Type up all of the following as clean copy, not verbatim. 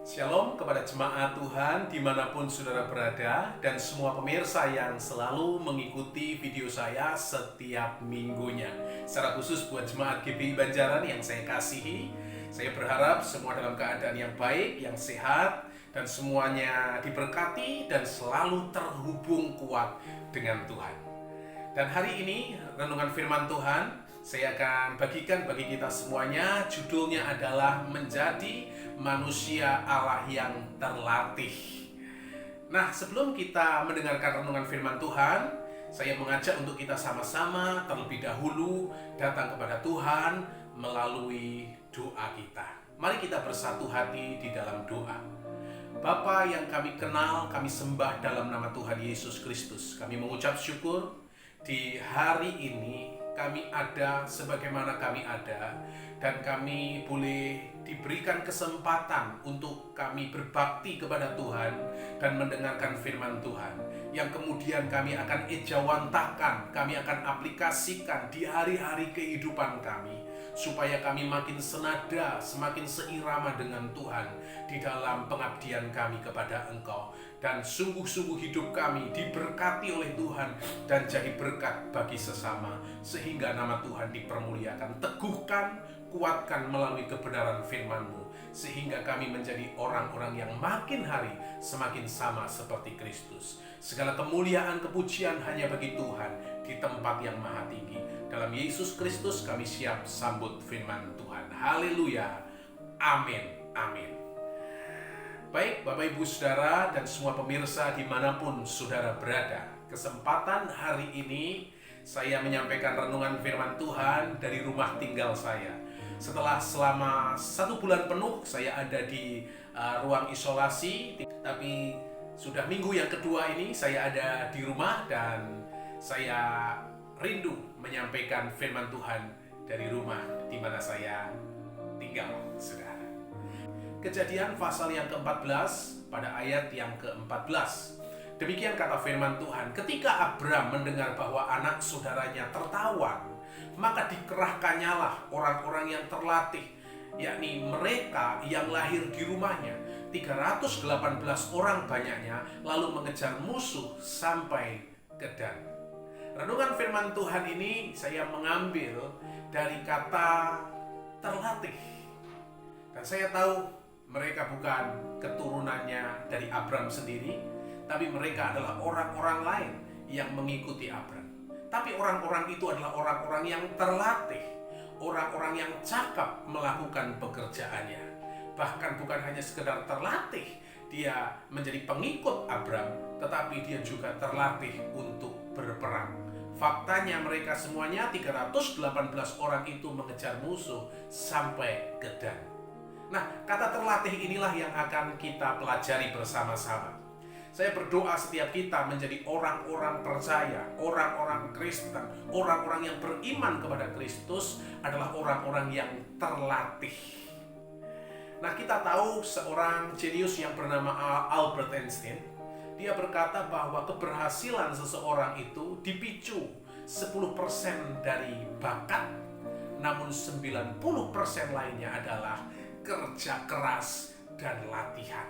Shalom kepada jemaat Tuhan dimanapun saudara berada dan semua pemirsa yang selalu mengikuti video saya setiap minggunya. Secara khusus buat jemaat GBI Banjaran yang saya kasihi, saya berharap semua dalam keadaan yang baik, yang sehat, dan semuanya diberkati dan selalu terhubung kuat dengan Tuhan. Dan hari ini renungan firman Tuhan saya akan bagikan bagi kita semuanya. Judulnya adalah menjadi manusia Allah yang terlatih. Nah, sebelum kita mendengarkan renungan firman Tuhan, saya mengajak untuk kita sama-sama terlebih dahulu datang kepada Tuhan melalui doa kita. Mari kita bersatu hati di dalam doa. Bapa yang kami kenal, kami sembah dalam nama Tuhan Yesus Kristus. Kami mengucap syukur di hari ini kami ada sebagaimana kami ada, dan kami boleh diberikan kesempatan untuk kami berbakti kepada Tuhan dan mendengarkan firman Tuhan yang kemudian kami akan ejawantahkan, kami akan aplikasikan di hari-hari kehidupan kami supaya kami makin senada, semakin seirama dengan Tuhan di dalam pengabdian kami kepada Engkau. Dan sungguh-sungguh hidup kami diberkati oleh Tuhan dan jadi berkat bagi sesama, sehingga nama Tuhan dipermuliakan. Teguhkan, kuatkan melalui kebenaran firman-Mu, sehingga kami menjadi orang-orang yang makin hari semakin sama seperti Kristus. Segala kemuliaan, kepujian hanya bagi Tuhan di tempat yang maha tinggi. Dalam Yesus Kristus kami siap sambut firman Tuhan. Haleluya. Amin. Amin. Baik Bapak Ibu Saudara dan semua pemirsa dimanapun saudara berada, kesempatan hari ini saya menyampaikan renungan firman Tuhan dari rumah tinggal saya. Setelah selama 1 bulan penuh saya ada di ruang isolasi, tapi sudah minggu yang kedua ini saya ada di rumah dan saya rindu menyampaikan firman Tuhan dari rumah di mana saya tinggal, saudara. Kejadian pasal yang ke-14 pada ayat yang ke-14. Demikian kata firman Tuhan, ketika Abram mendengar bahwa anak saudaranya tertawan, maka dikerahkannyalah orang-orang yang terlatih, yakni mereka yang lahir di rumahnya, 318 orang banyaknya, lalu mengejar musuh sampai ke Dan. Renungan firman Tuhan ini saya mengambil dari kata terlatih. Dan saya tahu mereka bukan keturunannya dari Abram sendiri, tapi mereka adalah orang-orang lain yang mengikuti Abram. Tapi orang-orang itu adalah orang-orang yang terlatih, orang-orang yang cakap melakukan pekerjaannya. Bahkan bukan hanya sekedar terlatih, dia menjadi pengikut Abram, tetapi dia juga terlatih untuk berperang. Faktanya mereka semuanya 318 orang itu mengejar musuh sampai ke Dan. Nah, kata terlatih inilah yang akan kita pelajari bersama-sama. Saya berdoa setiap kita menjadi orang-orang percaya, orang-orang Kristen, orang-orang yang beriman kepada Kristus adalah orang-orang yang terlatih. Nah, kita tahu seorang jenius yang bernama Albert Einstein. Dia berkata bahwa keberhasilan seseorang itu dipicu 10% dari bakat, namun 90% lainnya adalah kerja keras dan latihan.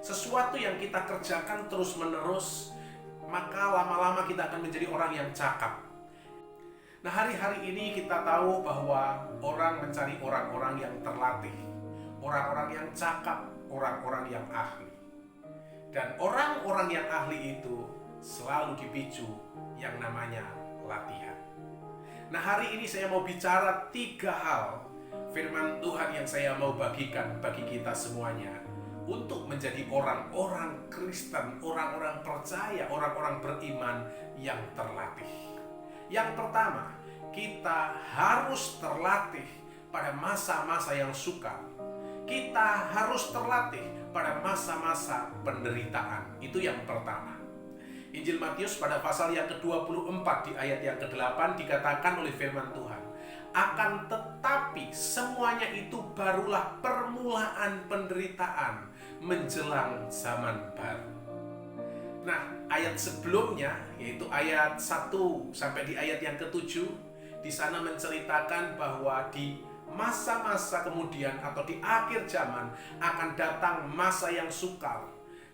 Sesuatu yang kita kerjakan terus-menerus, maka lama-lama kita akan menjadi orang yang cakap. Nah, hari-hari ini kita tahu bahwa orang mencari orang-orang yang terlatih, orang-orang yang cakap, orang-orang yang ahli. Dan orang-orang yang ahli itu selalu dipicu yang namanya latihan. Nah, hari ini saya mau bicara 3 hal firman Tuhan yang saya mau bagikan bagi kita semuanya untuk menjadi orang-orang Kristen, orang-orang percaya, orang-orang beriman yang terlatih. Yang pertama, kita harus terlatih pada masa-masa yang sukar. Kita harus terlatih pada masa-masa penderitaan. Itu yang pertama. Injil Matius pada pasal yang ke-24 di ayat yang ke-8 dikatakan oleh firman Tuhan, akan tetapi semuanya itu barulah permulaan penderitaan menjelang zaman baru. Nah, ayat sebelumnya yaitu ayat 1 sampai di ayat yang ke-7 di sana menceritakan bahwa di masa-masa kemudian atau di akhir zaman akan datang masa yang sukar,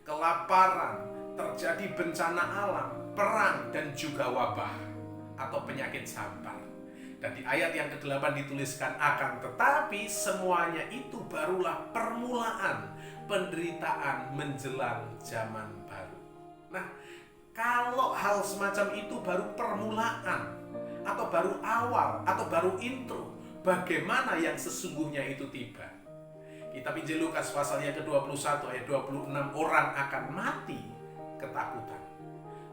kelaparan, terjadi bencana alam, perang, dan juga wabah atau penyakit sampar. Dan di ayat yang ke-8 dituliskan, akan tetapi semuanya itu barulah permulaan penderitaan menjelang zaman baru. Nah, kalau hal semacam itu baru permulaan, atau baru awal, atau baru intro, bagaimana yang sesungguhnya itu tiba? Kitab Injil Lukas pasal yang ke-21 ayat 26, orang akan mati ketakutan.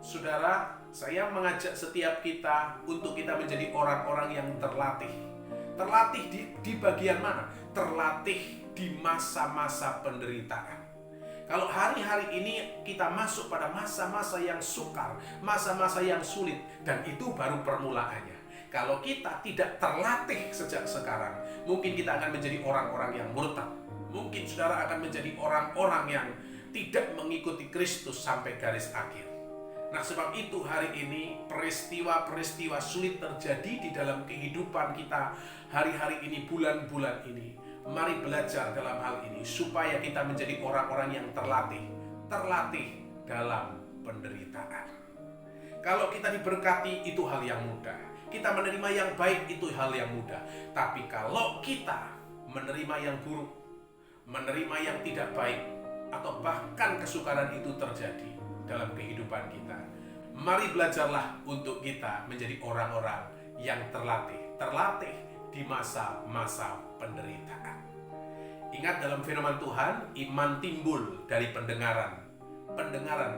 Saudara, saya mengajak setiap kita untuk kita menjadi orang-orang yang terlatih. Terlatih di bagian mana? Terlatih di masa-masa penderitaan. Kalau hari-hari ini kita masuk pada masa-masa yang sukar, masa-masa yang sulit, dan itu baru permulaannya. Kalau kita tidak terlatih sejak sekarang, mungkin kita akan menjadi orang-orang yang murtad. Mungkin saudara akan menjadi orang-orang yang tidak mengikuti Kristus sampai garis akhir. Nah, sebab itu hari ini peristiwa-peristiwa sulit terjadi di dalam kehidupan kita hari-hari ini, bulan-bulan ini. Mari belajar dalam hal ini supaya kita menjadi orang-orang yang terlatih dalam penderitaan. Kalau kita diberkati, itu hal yang mudah. Kita menerima yang baik, itu hal yang mudah. Tapi kalau kita menerima yang buruk, menerima yang tidak baik, atau bahkan kesukaran itu terjadi dalam kehidupan kita, mari belajarlah untuk kita menjadi orang-orang yang terlatih di masa-masa penderitaan. Ingat, dalam firman Tuhan, iman timbul dari pendengaran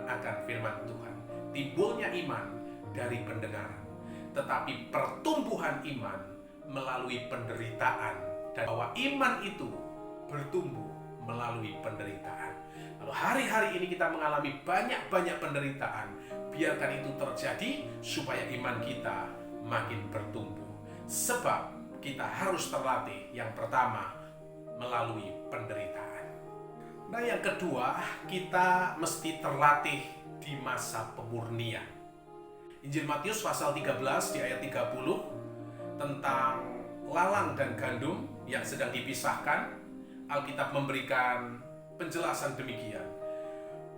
akan firman Tuhan. Timbulnya iman dari pendengaran, tetapi pertumbuhan iman melalui penderitaan, dan bahwa iman itu bertumbuh melalui penderitaan. Kalau hari-hari ini kita mengalami banyak penderitaan, biarkan itu terjadi supaya iman kita makin bertumbuh. Sebab kita harus terlatih, yang pertama, melalui penderitaan. Nah, yang kedua, kita mesti terlatih di masa pemurnian. Injil Matius pasal 13 di ayat 30 tentang lalang dan gandum yang sedang dipisahkan, Alkitab memberikan penjelasan demikian.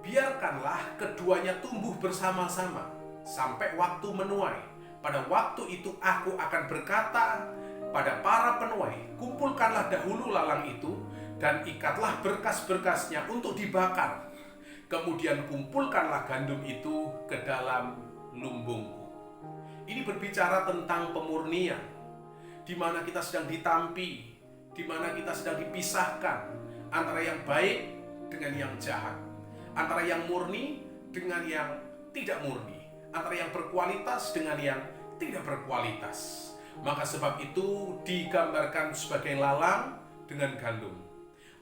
Biarkanlah keduanya tumbuh bersama-sama sampai waktu menuai. Pada waktu itu aku akan berkata pada para penuai, kumpulkanlah dahulu lalang itu dan ikatlah berkas-berkasnya untuk dibakar. Kemudian kumpulkanlah gandum itu ke dalam lumbungku. Ini berbicara tentang pemurnian, di mana kita sedang ditampi, di mana kita sedang dipisahkan antara yang baik dengan yang jahat, antara yang murni dengan yang tidak murni, antara yang berkualitas dengan yang tidak berkualitas. Maka sebab itu digambarkan sebagai lalang dengan gandum.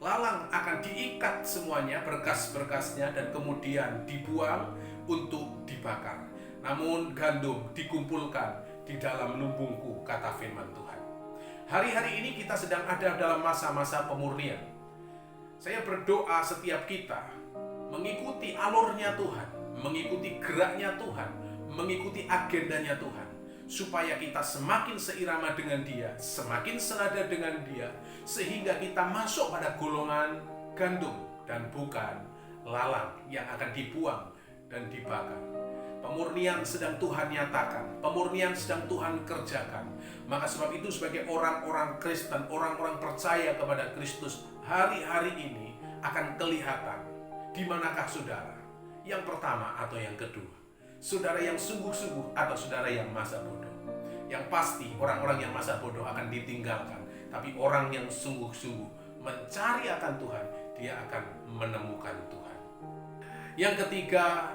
Lalang akan diikat semuanya, berkas-berkasnya, dan kemudian dibuang untuk dibakar. Namun gandum dikumpulkan di dalam lumbungku, kata firman Tuhan. Hari-hari ini kita sedang ada dalam masa-masa pemurnian. Saya berdoa setiap kita mengikuti alurnya Tuhan, mengikuti geraknya Tuhan, mengikuti agendanya Tuhan, supaya kita semakin seirama dengan Dia, semakin senada dengan Dia, sehingga kita masuk pada golongan gandum dan bukan lalang yang akan dibuang dan dibakar. Pemurnian sedang Tuhan nyatakan, pemurnian sedang Tuhan kerjakan. Maka sebab itu sebagai orang-orang Kristen, orang-orang percaya kepada Kristus, hari-hari ini akan kelihatan di manakah saudara, yang pertama atau yang kedua, saudara yang sungguh-sungguh atau saudara yang masa bodoh. Yang pasti orang-orang yang masa bodoh akan ditinggalkan, tapi orang yang sungguh-sungguh mencari akan Tuhan, dia akan menemukan Tuhan. Yang ketiga,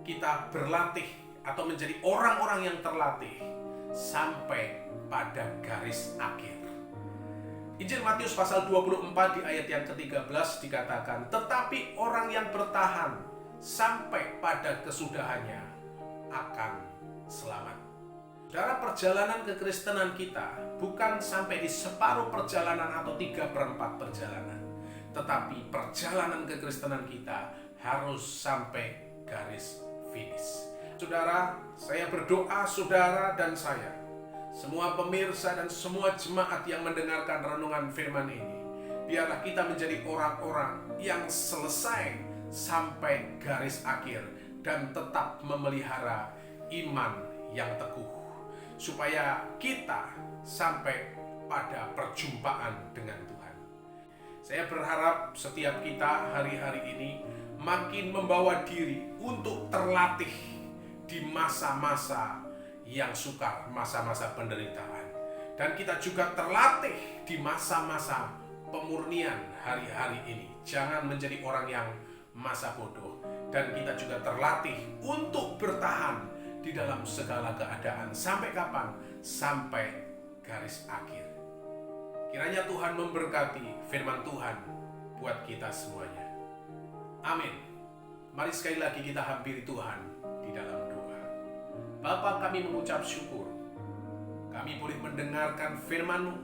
kita berlatih atau menjadi orang-orang yang terlatih sampai pada garis akhir. Injil Matius pasal 24 di ayat yang ke-13 dikatakan, tetapi orang yang bertahan sampai pada kesudahannya akan selamat. Saudara, perjalanan kekristenan kita bukan sampai di separuh perjalanan atau 3/4 perjalanan, tetapi perjalanan kekristenan kita harus sampai garis finish. Saudara, saya berdoa saudara dan saya semua pemirsa dan semua jemaat yang mendengarkan renungan firman ini, biarlah kita menjadi orang-orang yang selesai sampai garis akhir dan tetap memelihara iman yang teguh, supaya kita sampai pada perjumpaan dengan Tuhan. Saya berharap setiap kita hari-hari ini makin membawa diri untuk terlatih di masa-masa yang sukar, masa-masa penderitaan. Dan kita juga terlatih di masa-masa pemurnian hari-hari ini. Jangan menjadi orang yang masa bodoh. Dan kita juga terlatih untuk bertahan di dalam segala keadaan. Sampai kapan? Sampai garis akhir. Kiranya Tuhan memberkati firman Tuhan buat kita semuanya. Amin. Mari sekali lagi kita hampiri Tuhan di dalam doa. Bapa, kami mengucap syukur. Kami boleh mendengarkan firman-Mu.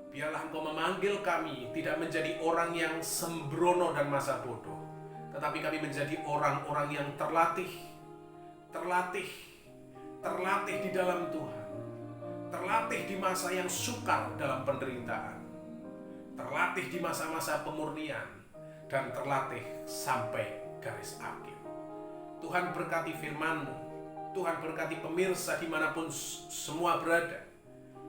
Biarlah Engkau memanggil kami tidak menjadi orang yang sembrono dan masa bodoh, tetapi kami menjadi orang-orang yang terlatih di dalam Tuhan. Terlatih di masa yang sukar dalam penderitaan. Terlatih di masa-masa pemurnian. Dan terlatih sampai garis akhir. Tuhan berkati firman-Mu. Tuhan berkati pemirsa dimanapun semua berada.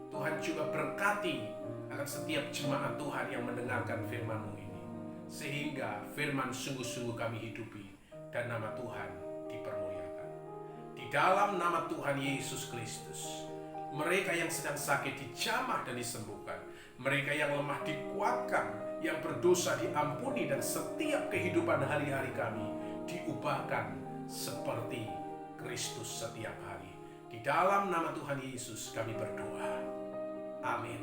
Tuhan juga berkati akan setiap jemaat Tuhan yang mendengarkan firman-Mu ini. Sehingga firman sungguh-sungguh kami hidupi dan nama Tuhan dipermuliakan. Di dalam nama Tuhan Yesus Kristus, mereka yang sedang sakit dijamah dan disembuhkan. Mereka yang lemah dikuatkan, yang berdosa diampuni, dan setiap kehidupan hari-hari kami diubahkan seperti Kristus setiap hari. Di dalam nama Tuhan Yesus kami berdoa. Amin.